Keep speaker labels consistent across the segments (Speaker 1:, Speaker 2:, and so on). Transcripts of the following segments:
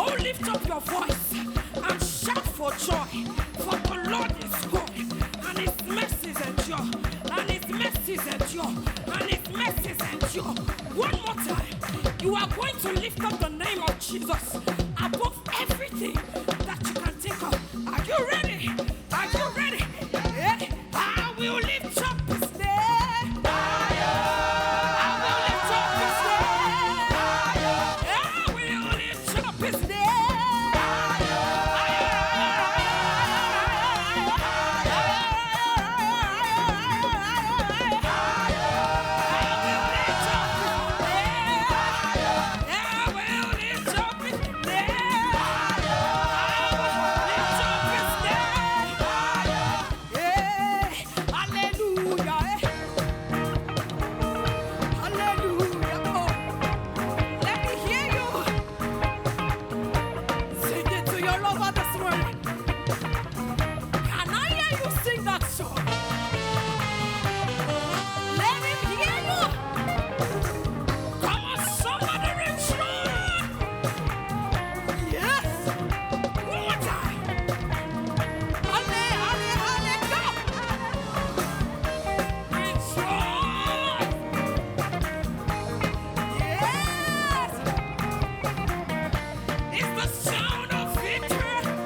Speaker 1: Oh, lift up your voice and shout for joy, for the Lord is good, and his mercies endure, and his mercies endure, and his mercies endure. One more time, you are going to lift up the name of Jesus above everything that you can think of. Are you ready? Are you ready? Yeah. I will lift up his name. It's the sound of victory.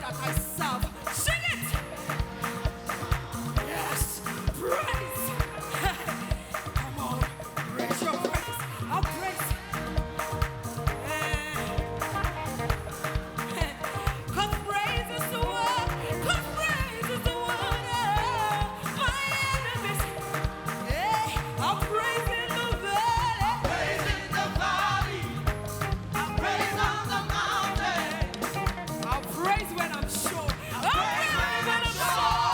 Speaker 1: that I serve. Sing it! Yes, praise! Come on, raise your praise. I'll praise. 'Cause praise is the word. 'Cause praise is the word. My enemies. I'll praise in the valley.
Speaker 2: Praise in the valley. Praise on the mountain.
Speaker 1: I'll praise when I'm sure. I'll praise when I'm sure.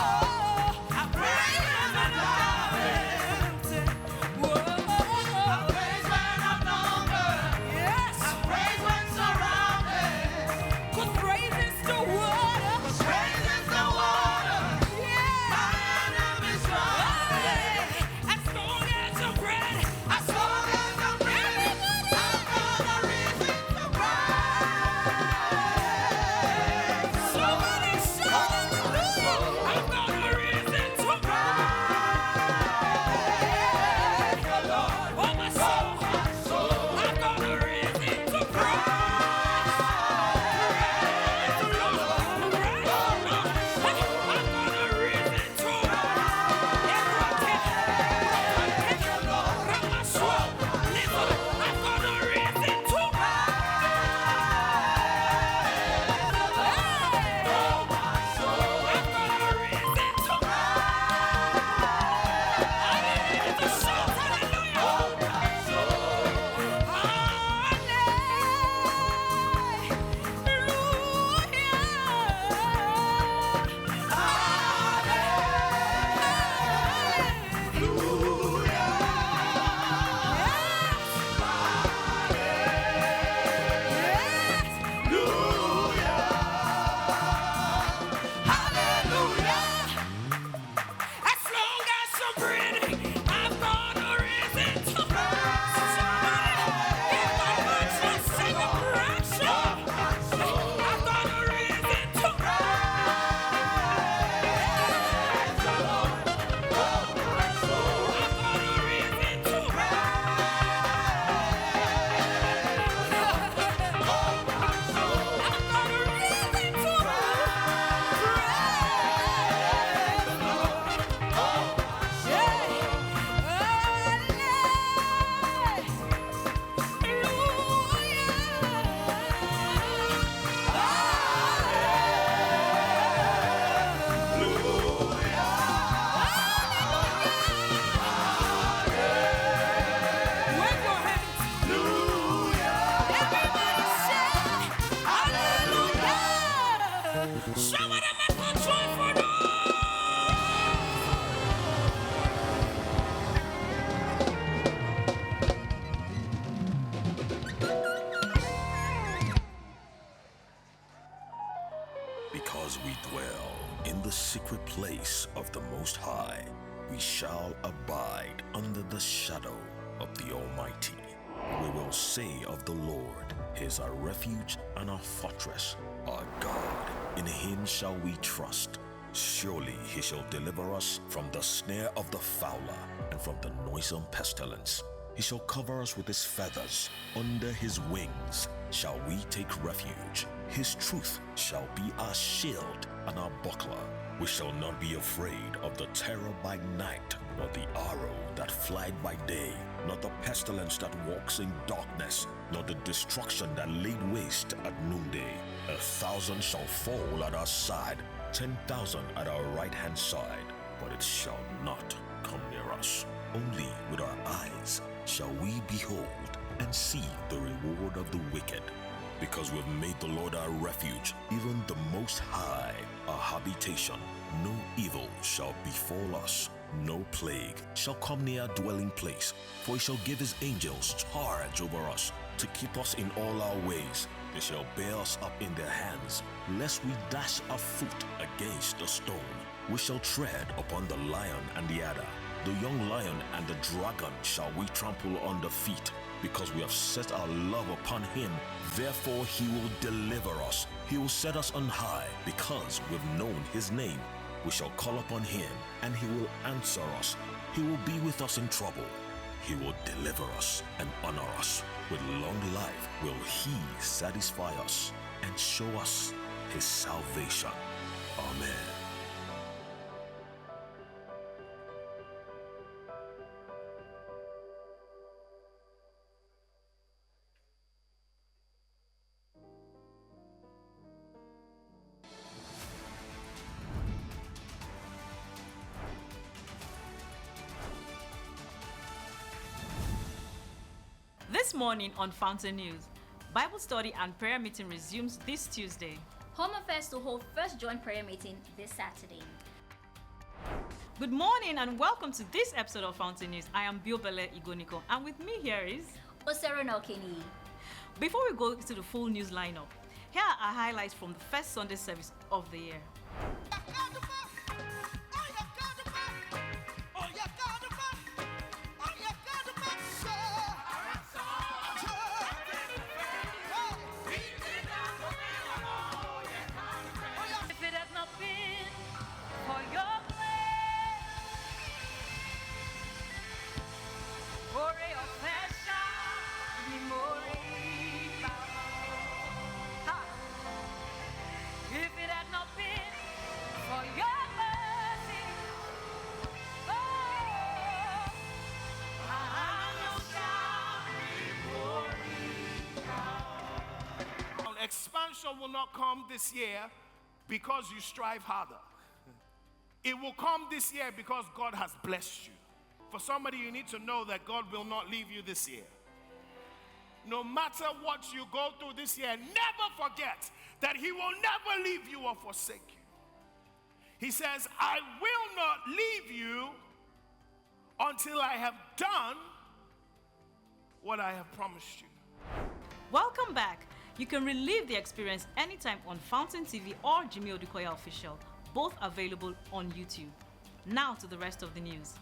Speaker 1: I'll praise when I'm mountain. Whoa.
Speaker 2: Praise when I'm numbered.
Speaker 1: Yes.
Speaker 2: Praise when surrounded.
Speaker 1: 'Cause praise is the water.
Speaker 2: Praise is the water.
Speaker 1: Yeah.
Speaker 2: My enemies drowning.
Speaker 1: As long as I'm bread.
Speaker 2: As long as I'm breathing, I've got a reason to praise.
Speaker 1: Somebody shout hallelujah. I've got a reason to praise the Lord. Oh, my soul. I've got a reason to praise. Praise the Lord. Praise the Lord. I've got a reason to As long as I'm breathing, I've got a reason to praise. Somebody give God much for celebration. I've got a reason to praise the Lord. I've got a reason to Wave your hands. Everybody say hallelujah. Somebody make a joyful
Speaker 3: Because we dwell in the secret place of the Most High, we shall abide under the shadow of the Almighty. We will say of the Lord, He is our refuge and our fortress, our God. In Him shall we trust. Surely He shall deliver us from the snare of the fowler and from the noisome pestilence. He shall cover us with His feathers. Under His wings shall we take refuge. His truth shall be our shield and our buckler. We shall not be afraid of the terror by night, nor the arrow that flieth by day, nor the pestilence that walks in darkness, nor the destruction that laid waste at noonday. 1,000 shall fall at our side, 10,000 at our right hand side, but it shall not come near us. Only with our eyes shall we behold and see the reward of the wicked. Because we've made the Lord our refuge, even the Most High our habitation, no evil shall befall us, no plague shall come near our dwelling place. For He shall give His angels charge over us, to keep us in all our ways. They shall bear us up in their hands, lest we dash our foot against a stone. We shall tread upon the lion and the adder, the young lion and the dragon shall we trample under feet. Because we have set our love upon Him, therefore He will deliver us. He will set us on high, because we've known His name. We shall call upon Him, and He will answer us. He will be with us in trouble. He will deliver us and honor us. With long life will He satisfy us and show us his salvation. Amen.
Speaker 4: This morning on Fountain News, Bible study and prayer meeting resumes this Tuesday.
Speaker 5: Home Affairs to hold first joint prayer meeting this Saturday.
Speaker 4: Good morning and welcome to this episode of Fountain News. I am Biobele Igoniko and with me here is
Speaker 5: Osero Nokeni.
Speaker 4: Before we go into the full news lineup, here are our highlights from the first Sunday service of the year.
Speaker 6: Expansion will not come this year because you strive harder. It will come this year because God has blessed you. For somebody, you need to know that God will not leave you this year. No matter what you go through this year, never forget that He will never leave you or forsake you. He says, I will not leave you until I have done what I have promised you.
Speaker 4: Welcome back. You can relive the experience anytime on Fountain TV or Jimmy Odukoya Official, both available on YouTube. Now to the rest of the news.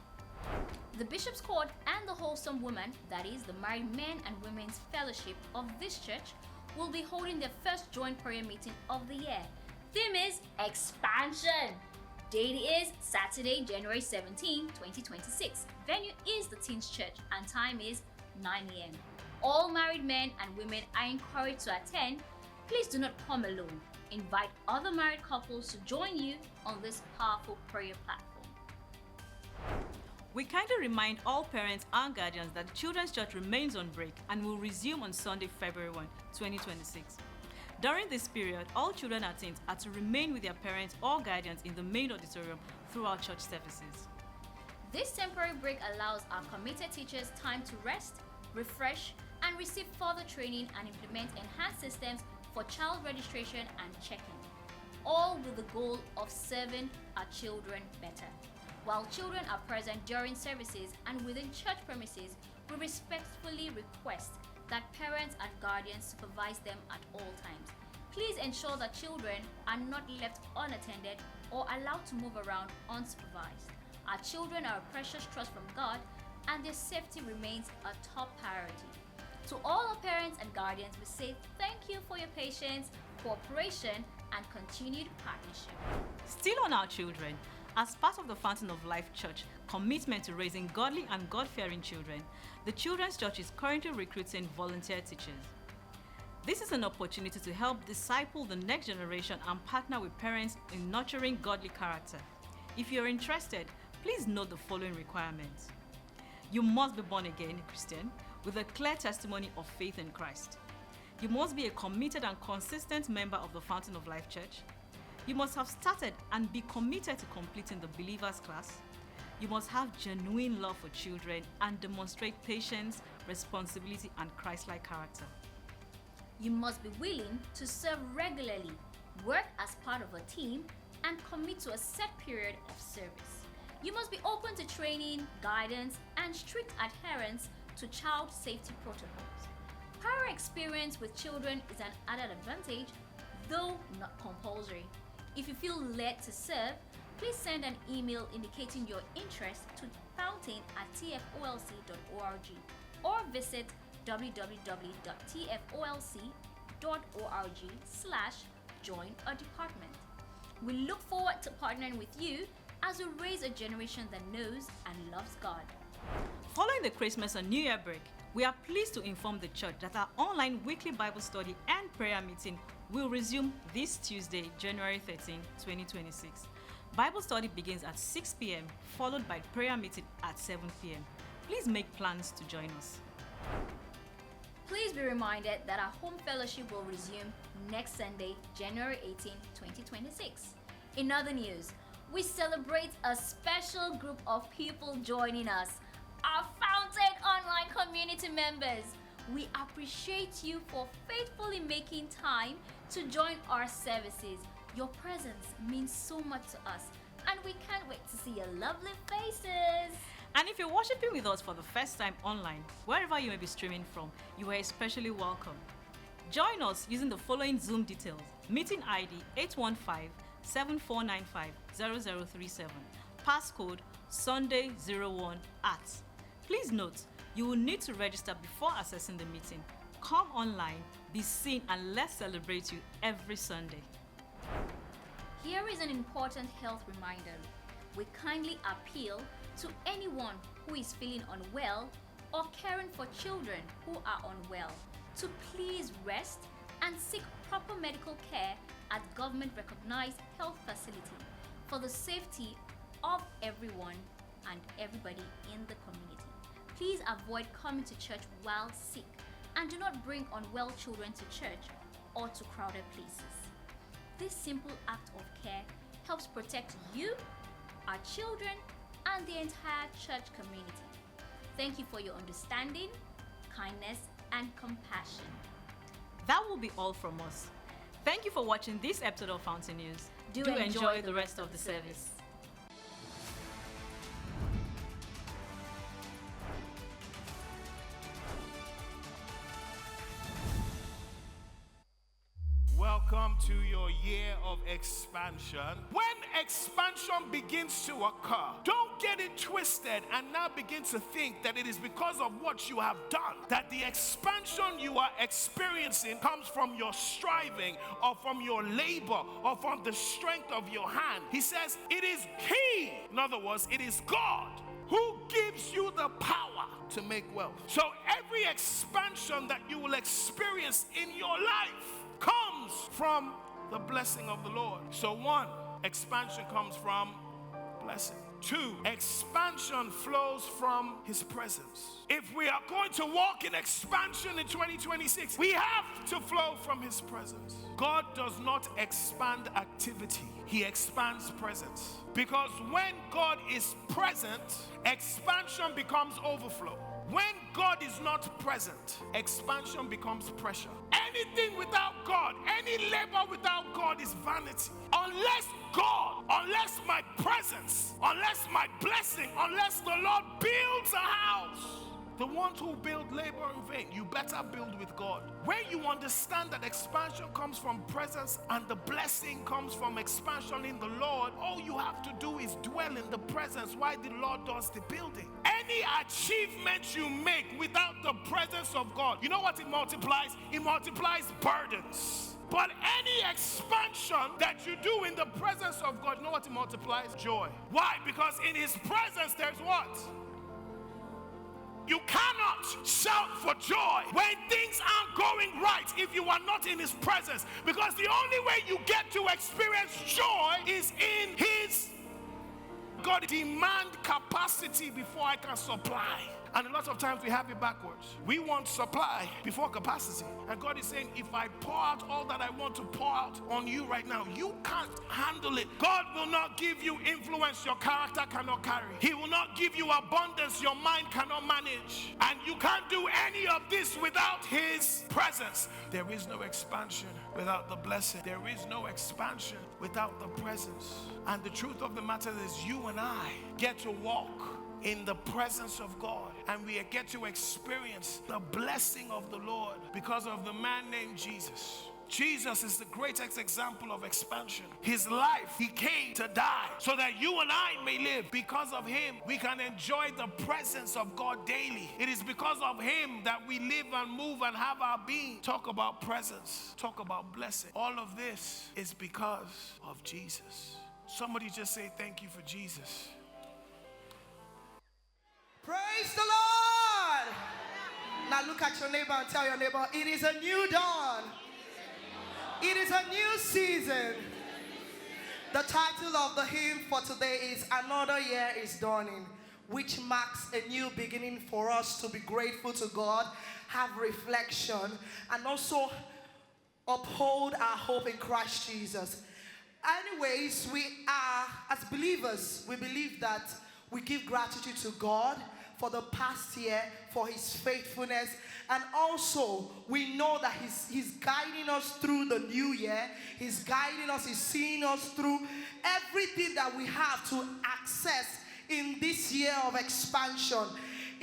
Speaker 5: The Bishop's Court and the Wholesome Woman, that is the Married Men and Women's Fellowship of this church, will be holding their first joint prayer meeting of the year. Theme is Expansion. Date is Saturday, January 17, 2026. Venue is the Teens Church and time is 9 a.m. All married men and women are encouraged to attend. Please do not come alone. Invite other married couples to join you on this powerful prayer platform.
Speaker 4: We kindly remind all parents and guardians that the Children's Church remains on break and will resume on Sunday, February 1, 2026. During this period, all children and teens are to remain with their parents or guardians in the main auditorium throughout church services.
Speaker 5: This temporary break allows our committed teachers time to rest, refresh, and receive further training and implement enhanced systems for child registration and check-in, all with the goal of serving our children better. While children are present during services and within church premises, we respectfully request that parents and guardians supervise them at all times. Please ensure that children are not left unattended or allowed to move around unsupervised. Our children are a precious trust from God, and their safety remains a top priority. To all our parents and guardians, we say thank you for your patience, cooperation, and continued partnership.
Speaker 4: Still on our children, as part of the Fountain of Life Church commitment to raising godly and God-fearing children, the Children's Church is currently recruiting volunteer teachers. This is an opportunity to help disciple the next generation and partner with parents in nurturing godly character. If you're interested, please note the following requirements. You must be born again Christian with a clear testimony of faith in Christ. You must be a committed and consistent member of the Fountain of Life Church. You must have started and be committed to completing the Believers class. You must have genuine love for children and demonstrate patience, responsibility, and Christ-like character.
Speaker 5: You must be willing to serve regularly, work as part of a team, and commit to a set period of service. You must be open to training, guidance, and strict adherence to child safety protocols. Prior experience with children is an added advantage, though not compulsory. If you feel led to serve, please send an email indicating your interest to fountain@tfolc.org or visit www.tfolc.org/join-a-department. We look forward to partnering with you as we raise a generation that knows and loves God.
Speaker 4: Following the Christmas and New Year break, we are pleased to inform the church that our online weekly Bible study and prayer meeting will resume this Tuesday, January 13, 2026. Bible study begins at 6 p.m., followed by prayer meeting at 7 p.m. Please make plans to join us.
Speaker 5: Please be reminded that our home fellowship will resume next Sunday, January 18, 2026. In other news, we celebrate a special group of people joining us, our Fountain Online community members. We appreciate you for faithfully making time to join our services. Your presence means so much to us, and we can't wait to see your lovely faces.
Speaker 4: And if you're worshiping with us for the first time online, wherever you may be streaming from, you are especially welcome. Join us using the following Zoom details: meeting ID 815-7495-0037, passcode Sunday01 @ Please note, you will need to register before accessing the meeting. Come online, be seen, and let's celebrate you every Sunday.
Speaker 5: Here is an important health reminder. We kindly appeal to anyone who is feeling unwell or caring for children who are unwell to please rest and seek proper medical care at government-recognized health facility for the safety of everyone and everybody in the community. Please avoid coming to church while sick, and do not bring unwell children to church or to crowded places. This simple act of care helps protect you, our children, and the entire church community. Thank you for your understanding, kindness, and compassion.
Speaker 4: That will be all from us. Thank you for watching this episode of Fountain News.
Speaker 5: Do enjoy the rest of the service.
Speaker 6: Welcome to your year of expansion. When expansion begins to occur, don't get it twisted and now begin to think that it is because of what you have done, that the expansion you are experiencing comes from your striving or from your labor or from the strength of your hand. He says it is He, in other words, it is God who gives you the power to make wealth. So every expansion that you will experience in your life comes from the blessing of the Lord. So 1, expansion comes from blessing. 2, expansion flows from His presence. If we are going to walk in expansion in 2026, we have to flow from His presence. God does not expand activity, He expands presence. Because when God is present, expansion becomes overflow. When God is not present, expansion becomes pressure. Anything without God, any labor without God is vanity. Unless God, unless my presence, unless my blessing, unless the Lord builds a house, the ones who build labor in vain. You better build with God. When you understand that expansion comes from presence and the blessing comes from expansion in the Lord, all you have to do is dwell in the presence while the Lord does the building. Any achievement you make without the presence of God, you know what it multiplies? It multiplies burdens. But any expansion that you do in the presence of God, you know what it multiplies? Joy. Why? Because in His presence there's what? You cannot shout for joy when things aren't going right if you are not in His presence. Because the only way you get to experience joy is in His. God demand capacity before I can supply. And a lot of times we have it backwards. We want supply before capacity. And God is saying, if I pour out all that I want to pour out on you right now, you can't handle it. God will not give you influence your character cannot carry. He will not give you abundance your mind cannot manage. And you can't do any of this without His presence. There is no expansion without the blessing. There is no expansion without the presence. And the truth of the matter is, you and I get to walk in the presence of God, and we get to experience the blessing of the Lord because of the man named Jesus. Jesus is the greatest example of expansion. His life, He came to die so that you and I may live. Because of Him, we can enjoy the presence of God daily. It is because of Him that we live and move and have our being. Talk about presence, talk about blessing. All of this is because of Jesus. Somebody just say thank you for Jesus.
Speaker 2: Praise the Lord. Now look at your neighbor and tell your neighbor, it is a new dawn.
Speaker 7: It is a new season. The title of the hymn for today is Another Year is Dawning, which marks a new beginning for us to be grateful to God, have reflection, and also uphold our hope in Christ Jesus. Anyways, we are, as believers, we believe that we give gratitude to God for the past year, for his faithfulness, and also we know that he's guiding us through the new year. He's guiding us, he's seeing us through everything that we have to access in this year of expansion.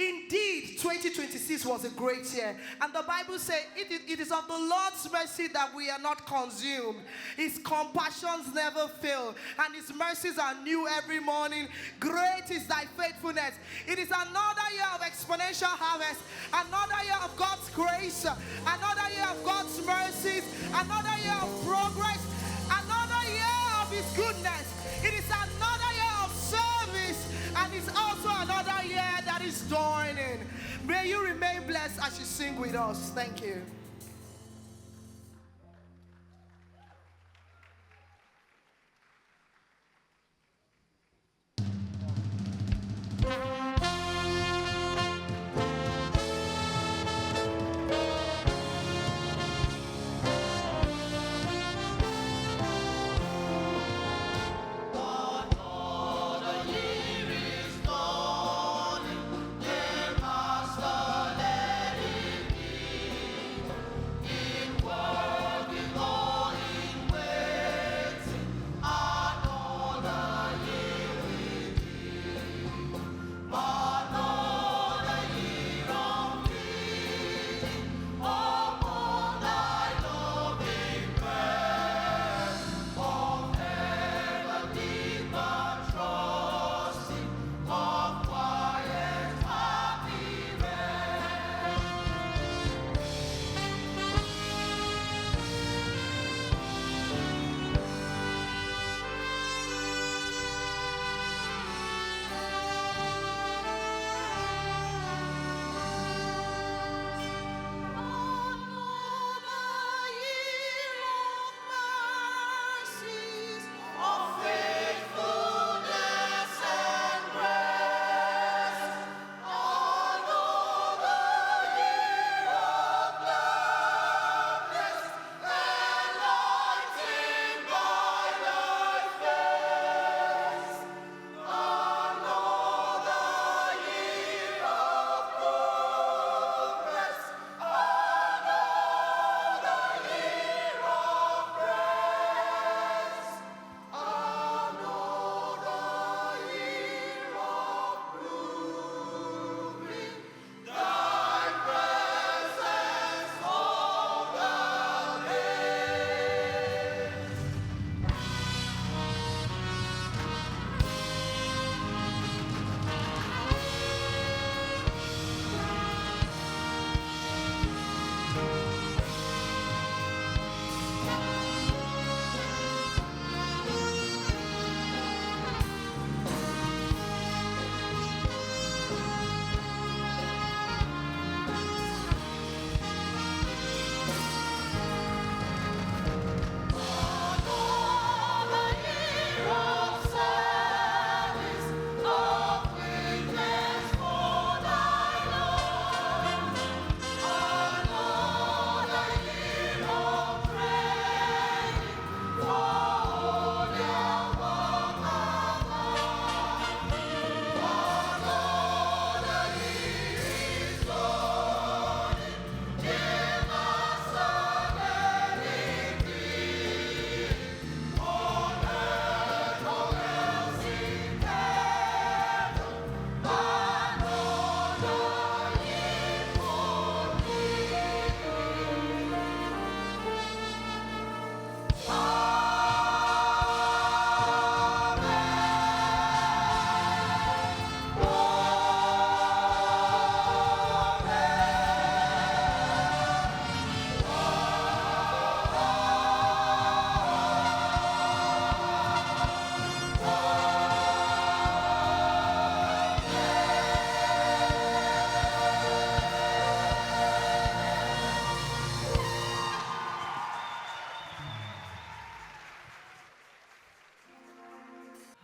Speaker 7: Indeed, 2026 was a great year. And the Bible says it is of the Lord's mercy that we are not consumed. His compassions never fail, and his mercies are new every morning. Great is thy faithfulness. It is another year of exponential harvest, another year of God's grace, another year of God's mercies, another year of progress, another year of his goodness. It is another year of service, and it's also another year that is dawning. May you remain blessed as you sing with us. Thank you.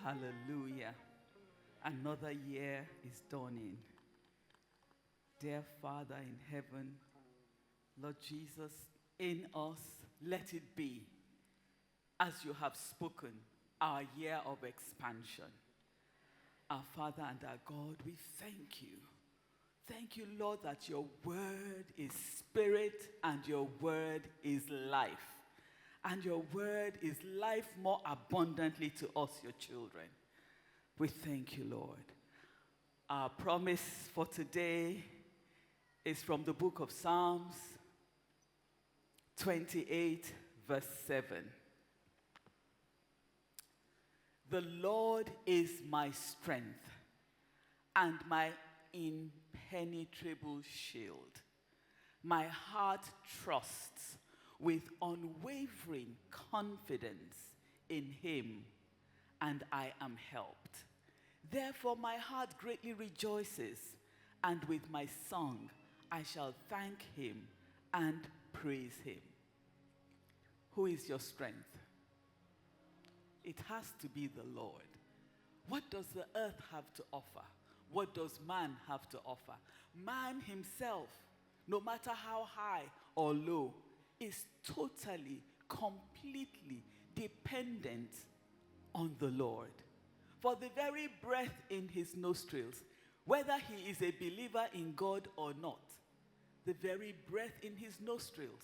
Speaker 8: Hallelujah. Another year is dawning. Dear Father in heaven, Lord Jesus, in us, let it be, as you have spoken, our year of expansion. Our Father and our God, we thank you. Thank you, Lord, that your word is spirit and your word is life. And your word is life more abundantly to us, your children. We thank you, Lord. Our promise for today is from the book of Psalms 28, verse 7. The Lord is my strength and my impenetrable shield. My heart trusts with unwavering confidence in him, and I am helped. Therefore my heart greatly rejoices, and with my song I shall thank him and praise him. Who is your strength? It has to be the Lord. What does the earth have to offer? What does man have to offer? Man himself, no matter how high or low, is totally, completely dependent on the Lord. For the very breath in his nostrils, whether he is a believer in God or not, the very breath in his nostrils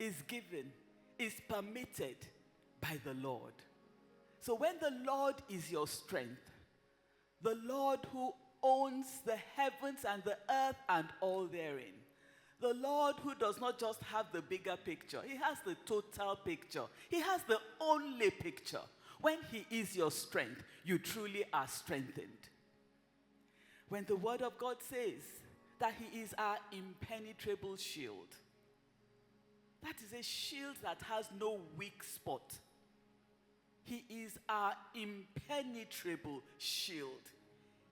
Speaker 8: is given, is permitted by the Lord. So when the Lord is your strength, the Lord who owns the heavens and the earth and all therein, the Lord who does not just have the bigger picture, he has the total picture. He has the only picture. When he is your strength, you truly are strengthened. When the word of God says that he is our impenetrable shield, that is a shield that has no weak spot. He is our impenetrable shield.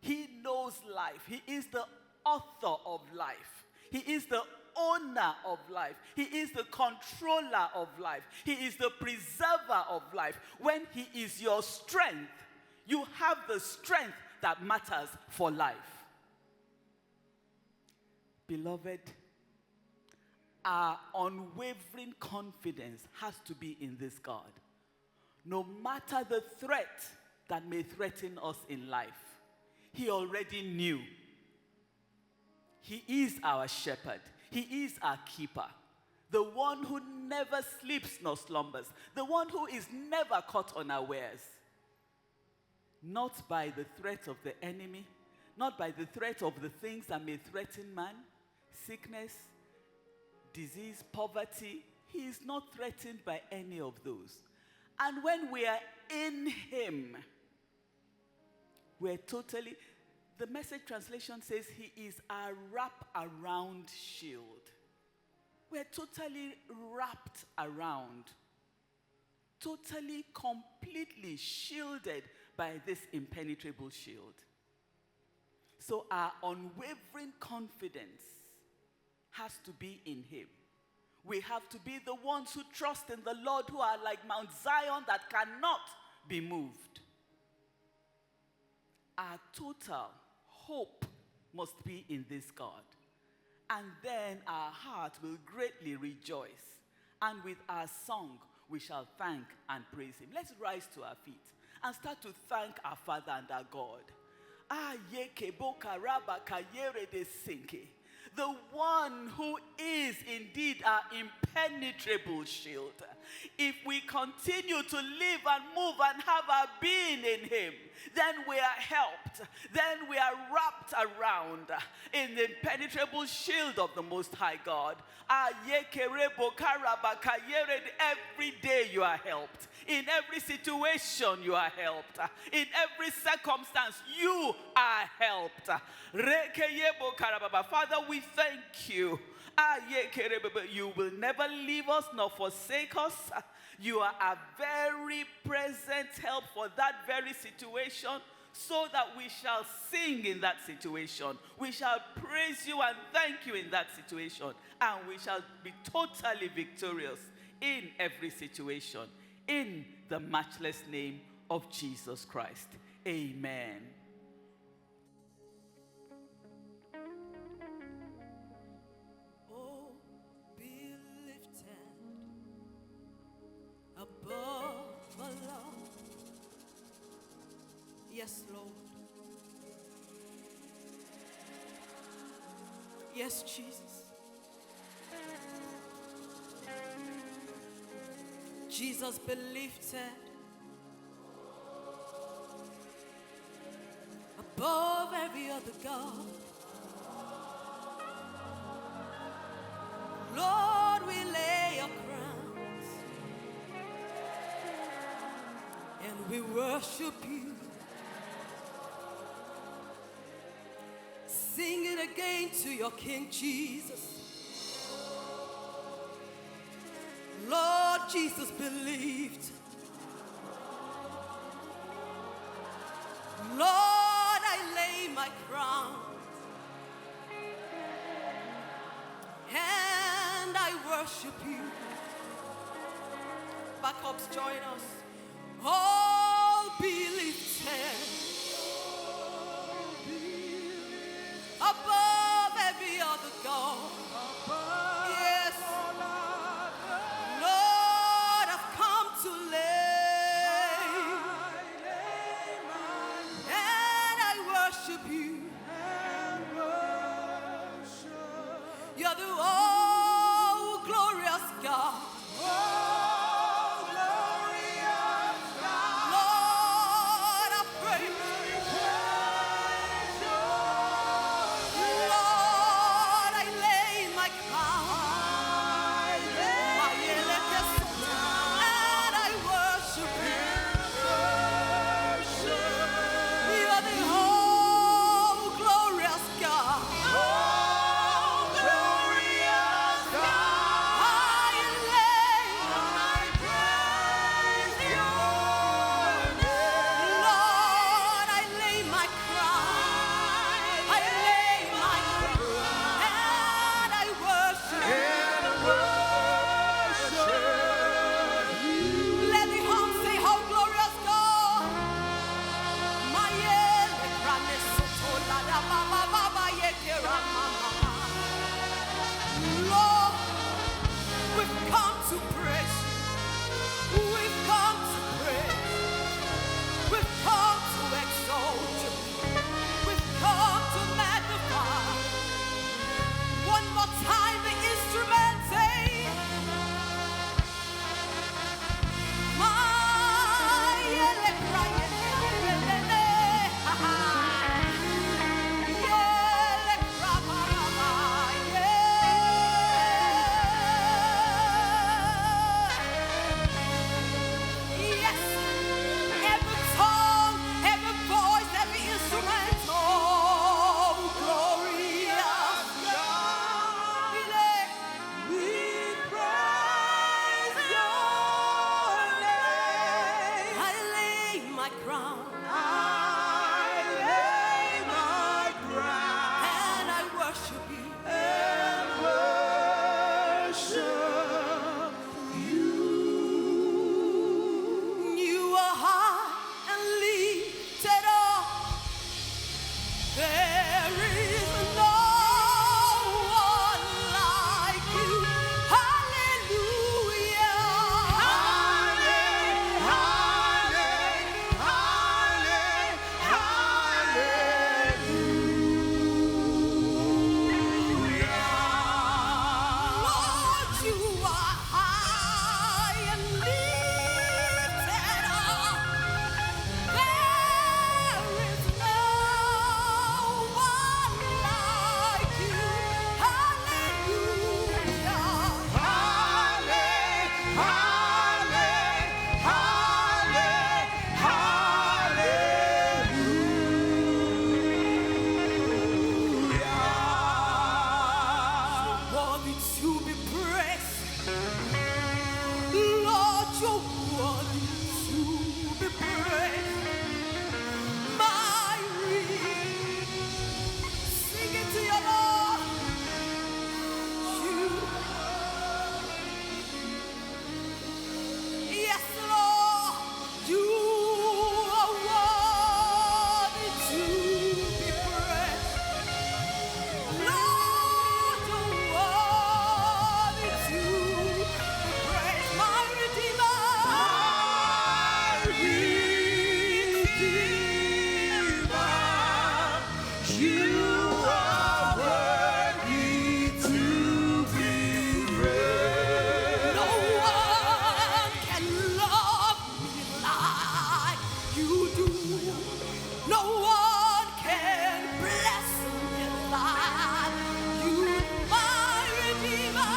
Speaker 8: He knows life. He is the author of life. He is the owner of life. He is the controller of life. He is the preserver of life. When he is your strength, you have the strength that matters for life. Beloved, our unwavering confidence has to be in this God. No matter the threat that may threaten us in life, he already knew. He is our shepherd. He is our keeper. The one who never sleeps nor slumbers. The one who is never caught unawares. Not by the threat of the enemy, not by the threat of the things that may threaten man, sickness, disease, poverty. He is not threatened by any of those. And when we are in him, we're totally, the Message translation says he is our wrap-around shield. We're totally wrapped around, totally, completely shielded by this impenetrable shield. So our unwavering confidence has to be in him. We have to be the ones who trust in the Lord, who are like Mount Zion that cannot be moved. Our total hope must be in this God. And then our heart will greatly rejoice. And with our song, we shall thank and praise him. Let's rise to our feet and start to thank our Father and our God. The one who is indeed our impenetrable shield. If we continue to live and move and have our being in him, then we are helped. Then we are wrapped around in the impenetrable shield of the Most High God. Every day you are helped. In every situation you are helped. In every circumstance you are helped. Father, we thank you. You will never leave us nor forsake us. You are a very present help for that very situation, so that we shall sing in that situation. We shall praise you and thank you in that situation. And we shall be totally victorious in every situation. In the matchless name of Jesus Christ. Amen.
Speaker 1: Oh, be lifted above the law. Yes, Lord. Yes, Jesus. Jesus, be lifted above every other God. Lord, we lay your crowns and we worship you. Sing it again to your King Jesus. Lord Jesus, believed. Lord, I lay my crown and I worship you. Backups, join us. Oh, be lifted above every other God. Yes, Lord, I've come to lay and I worship you. You're the oh glorious God. Lord, I praise you. Lord, I lay my crown. And I worship you. You're the whole glorious God. Lord, I lay my crown. I lay my crown. And I worship you. Let the home say, how glorious God. My Lord, we've come to praise you. We've come to praise. We've come to exalt you. We've come to magnify. One more time, the instruments say, my yele crying. Yes, every tongue, every voice, every instrument, oh, glorious God. We praise your name. I lay my crown. And I worship you. You are high and lifted up. There is no one like you. Hallelujah. No one can bless me like you, my Redeemer.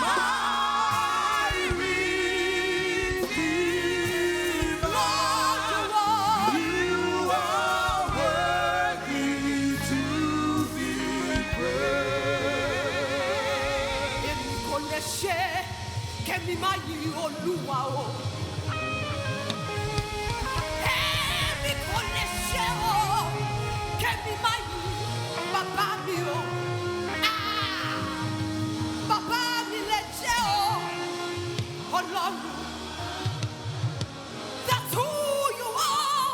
Speaker 1: Lord, you are worthy to be praised. Èmi kò lè ṣe kẹ́mi má yí Olúwa o. Èmi kò lè ṣe o kẹ́mi má yí bàbá mi o. Bàbá mi lè ṣe o Ọlọ́run. That's who you are.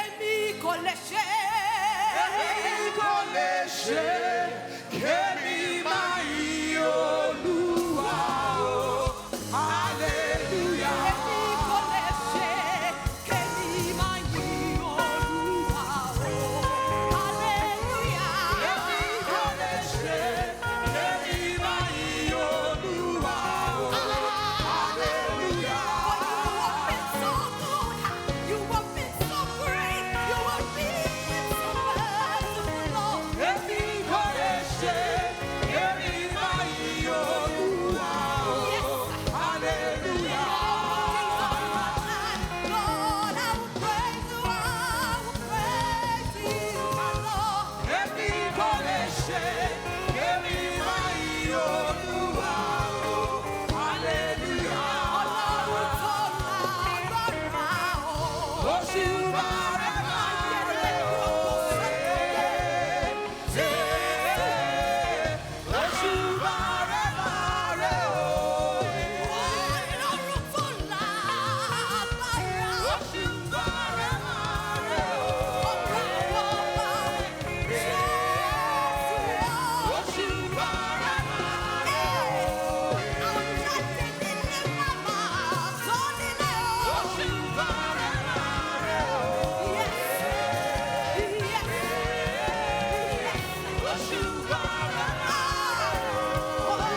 Speaker 1: Èmi kò lè ṣe. Èmi kò lè ṣe kẹ́mi má yí Olúwa o. Hallelujah. Èmi kò lè ṣe kẹ́mi má yí Olúwa o. Hallelujah. Èmi kò lè ṣe kẹ́mi má yí Olúwa o. Hallelujah. You have been so good. You have been so great. You have been so merciful, Lord. Èmi kò lè ṣe kẹ́mi má yí Olúwa o. Hallelujah. Lord, I will praise you. I will praise you, my Lord. Èmi kò lè ṣe kẹ́mi má yí Olúwa o. Hallelujah. Ọlọ́run tó lágbára o. Òṣùbà rẹ̀ máa yẹlẹ̀ lókè. Òṣùbà rẹ̀ máa rẹ̀ o. Ọlọ́run tó lágbára. Òṣùbà rẹ̀ máa rẹ̀ o. Ọba ọba Jésù o. Òṣùbà rẹ̀ máa rẹ̀ o. Àjáde nílé màmá tó nílé o. Òṣùbà rẹ̀ máa rẹ̀ o. Yes, yes, yes. Òṣùbà rẹ̀ máa rẹ̀ o. Ọba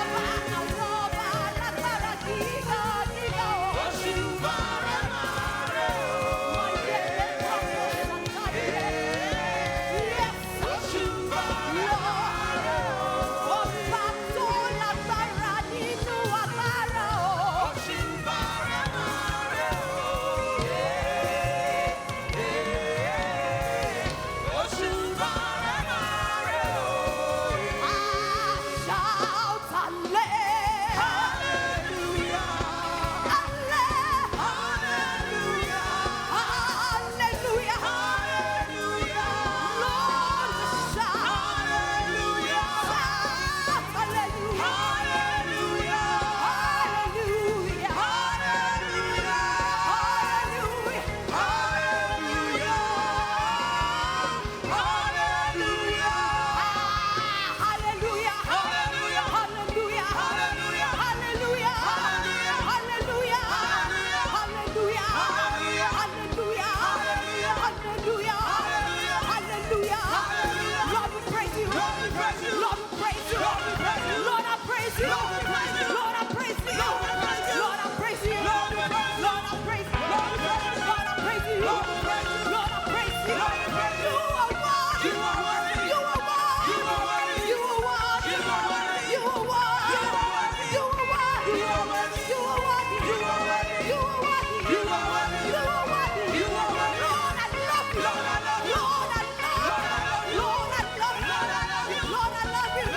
Speaker 1: àwọn ọba lágbára gíga gíga o. Òṣùbà rẹ̀ máa rẹ̀ o. Wọ́n yẹ lẹ́kọ̀ọ́ látàrí. Yes, òṣùbà rẹ̀ máa rẹ̀ o. Ọba tó lágbára nínú agbára o. Òṣùbà rẹ̀ máa rẹ̀ o. Òṣùbà rẹ̀ máa rẹ̀ o. Shout hallelujah. Hallelujah. Hallelujah. Lord, shout hallelujah. Shout hallelujah. Hallelujah. Hallelujah. Hallelujah. Hallelujah. Hallelujah. Hallelujah. Hallelujah. Hallelujah. Hallelujah. Hallelujah. Hallelujah. Hallelujah. Hallelujah. Hallelujah. Lord, we praise you. Lord, we praise you. Lord, we praise you. Lord, I praise you. Lord, I praise you. Lord, I praise you. Lord, I praise you. Lord, I praise you. Lord, I praise you. Lord, I praise you. You are worthy. You are worthy. You are worthy. You are worthy. You are worthy. You are worthy. You are worthy. You are worthy. You are worthy. You are worthy. You are worthy. You are worthy. You are worthy. You are worthy. You are worthy. Lord, I love you. Lord, I love you. Lord, I love you. Lord, I love you. Lord, I love you. Lord, I love you.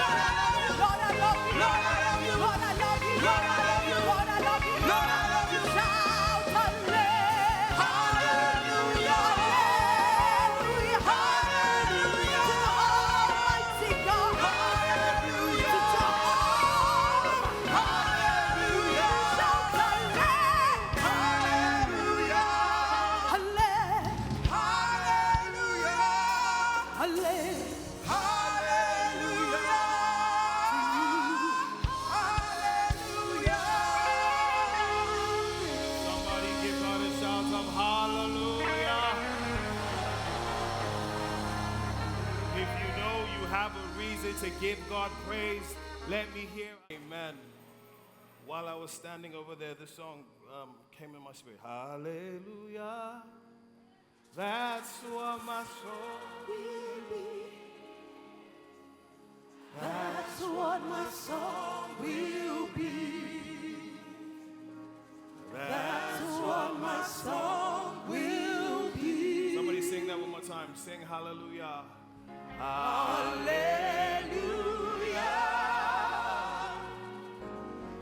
Speaker 1: Lord, I love you. Lord, I love you. Lord, I love you. Lord, I love you. Lord, I love you. Lord, I love you. Shout hallelujah. Hallelujah. Hallelujah. Hallelujah. To the Almighty God. Hallelujah. To Jehovah. Hallelujah. Shout hallelujah. Hallelujah. Hallelujah. Hallelujah.
Speaker 6: Somebody give God a shout of hallelujah. If you know you have a reason to give God praise, let me hear. Amen. While I was standing over there, this song came in my spirit. Hallelujah. That's what my soul will be.
Speaker 2: That's what my song will be. That's what my song will be.
Speaker 6: Somebody sing that one more time. Sing hallelujah.
Speaker 2: Hallelujah.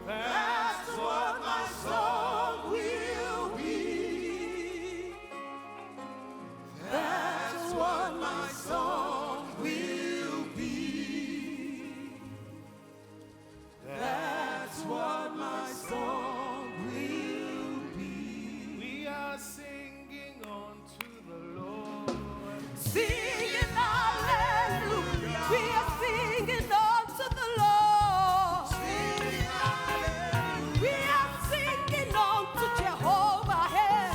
Speaker 2: That's what my song will be. That's what my song will be. That's what my song will be.
Speaker 6: We are singing unto the Lord.
Speaker 2: Singing hallelujah. We are singing unto the Lord. Singing hallelujah. We are singing unto Jehovah.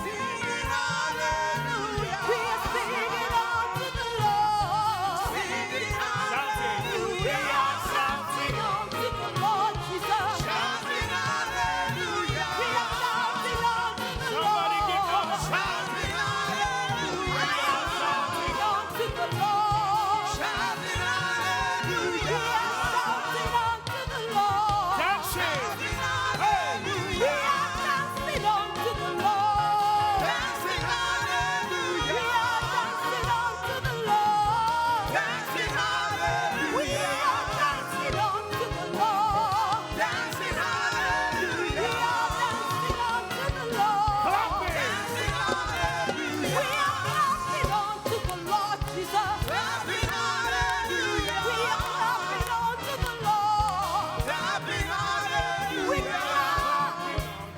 Speaker 2: Singing hallelujah. We are singing unto the Lord. Singing hallelujah. We are shouting unto the Lord Jesus. Shouting hallelujah. We are shouting unto the Lord.
Speaker 6: Somebody give God a shout.
Speaker 2: Shouting hallelujah. We are shouting unto the Lord. Shouting hallelujah. We are shouting unto the Lord.
Speaker 6: Dancing.
Speaker 2: Shouting hallelujah. We are dancing unto the Lord. Dancing hallelujah. We are dancing unto the Lord. Dancing hallelujah. We are dancing unto the Lord. Dancing hallelujah. We are dancing unto the Lord.
Speaker 6: Clapping.
Speaker 2: Dancing hallelujah. We are clapping unto the Lord Jesus. Clapping hallelujah. We are clapping unto the Lord. Clapping hallelujah. We clap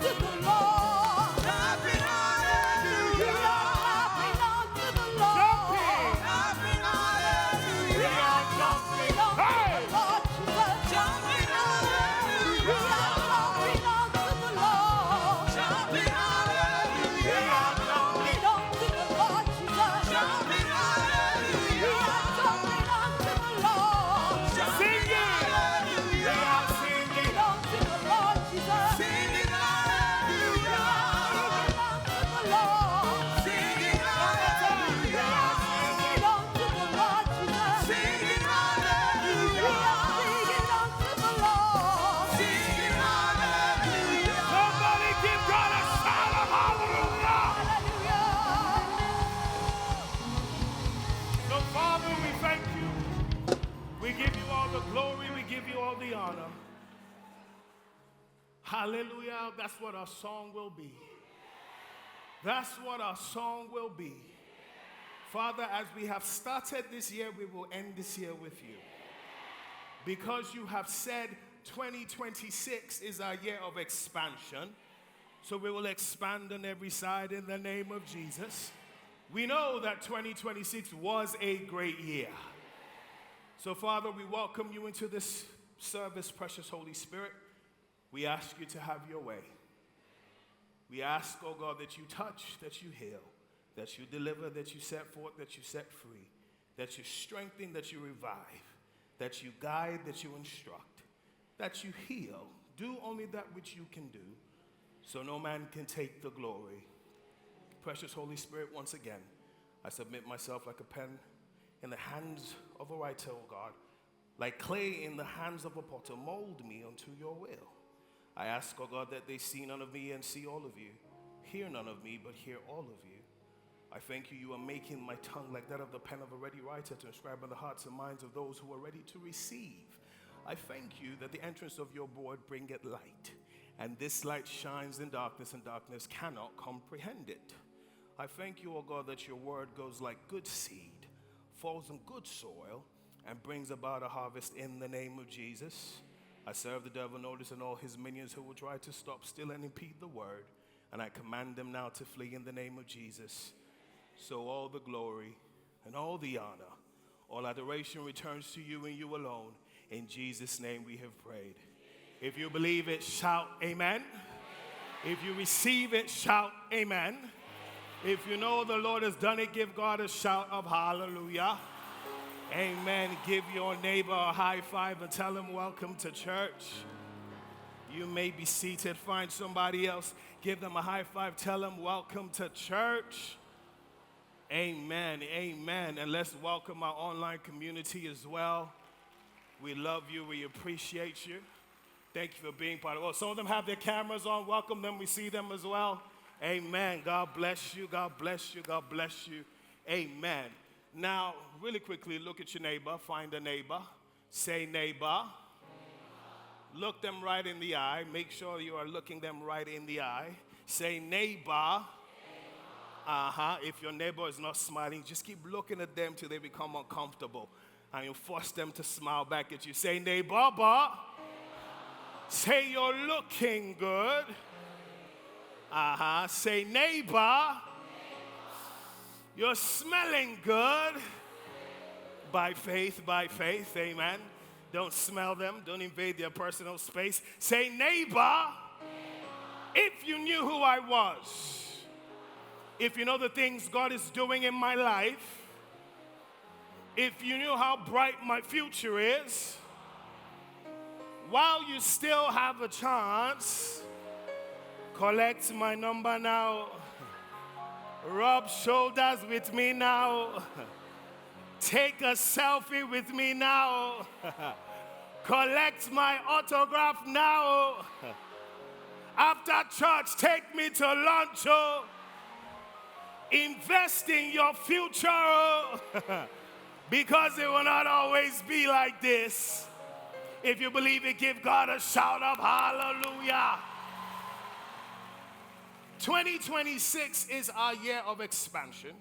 Speaker 2: to the Lord. Clapping hallelujah. We are clapping unto the Lord.
Speaker 6: Jumping.
Speaker 2: Clapping hallelujah. We are jumping unto
Speaker 6: Hey.
Speaker 2: the Lord Jesus. Jumping hallelujah. We are jumping unto the Lord. Jumping hallelujah. We are jumping unto the Lord Jesus. Jumping hallelujah. We are jumping unto the Lord.
Speaker 6: Singing.
Speaker 2: We are singing unto the Lord Jesus. Singing hallelujah. Unto the Lord. Singing hallelujah. Singing unto the Lord Jesus. Singing hallelujah. We are singing unto the Lord. Singing hallelujah.
Speaker 6: Somebody give God a shout of hallelujah. So, Father, we thank you. We give you all the glory. We give you all the honor. Hallelujah. That's what our song will be. That's what our song will be. Father, as we have started this year, we will end this year with you. Because you have said 2026 is our year of expansion. So we will expand on every side in the name of Jesus. We know that 2026 was a great year. So, Father, we welcome you into this service, precious Holy Spirit. We ask you to have your way. We ask, oh God, that you touch, that you heal, that you deliver, that you set forth, that you set free, that you strengthen, that you revive, that you guide, that you instruct, that you heal. Do only that which you can do, so no man can take the glory. Precious Holy Spirit, once again, I submit myself like a pen in the hands of a writer, oh God, like clay in the hands of a potter. Mold me unto your will. I ask, oh God, that they see none of me and see all of you, hear none of me but hear all of you. I thank you, you are making my tongue like that of the pen of a ready writer to inscribe in the hearts and minds of those who are ready to receive. I thank you that the entrance of your word bringeth light, and this light shines in darkness, and darkness cannot comprehend it. I thank you, O God, that your word goes like good seed, falls in good soil, and brings about a harvest in the name of Jesus. I serve the devil notice and all his minions who will try to stop, steal, and impede the word, and I command them now to flee in the name of Jesus. So all the glory and all the honor, all adoration returns to you and you alone. In Jesus' name we have prayed. If you believe it, shout amen. If you receive it, shout amen. If you know the Lord has done it, give God a shout of hallelujah. Amen. Give your neighbor a high five and tell him welcome to church. You may be seated. Find somebody else. Give them a high five. Tell them, welcome to church. Amen. Amen. And let's welcome our online community as well. We love you. We appreciate you. Thank you for being part of it. Oh, some of them have their cameras on. Welcome them. We see them as well. Amen. God bless you. God bless you. God bless you. Amen. Now, really quickly, look at your neighbor. Find a neighbor. Say neighbor. Look them right in the eye. Make sure you are looking them right in the eye. Say neighbor. If your neighbor is not smiling, just keep looking at them till they become uncomfortable. And you force them to smile back at you. Say neighbor. Say you're looking good. Say neighbor. You're smelling good. By faith. Amen. Don't smell them. Don't invade their personal space. Say neighbor. If you knew who I was, if you know the things God is doing in my life, if you knew how bright my future is, while you still have a chance, collect my number now. Rub shoulders with me now. Take a selfie with me now. Collect my autograph now. After church, take me to lunch. Invest in your future. Because it will not always be like this. If you believe it, give God a shout of hallelujah. 2026 is our year of expansion.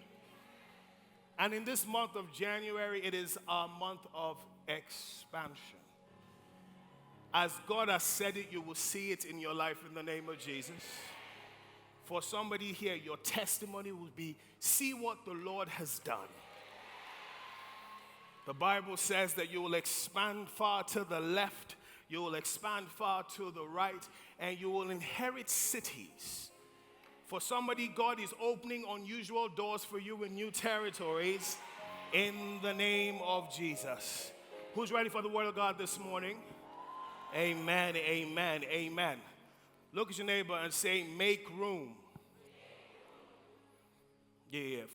Speaker 6: And in this month of January, it is our month of expansion. As God has said it, you will see it in your life in the name of Jesus. For somebody here, your testimony will be, see what the Lord has done. The Bible says that you will expand far to the left, you will expand far to the right, and you will inherit cities. For somebody, God is opening unusual doors for you in new territories in the name of Jesus. Who's ready for the word of God this morning? Amen, amen, amen. Look at your neighbor and say, make room. Yeah.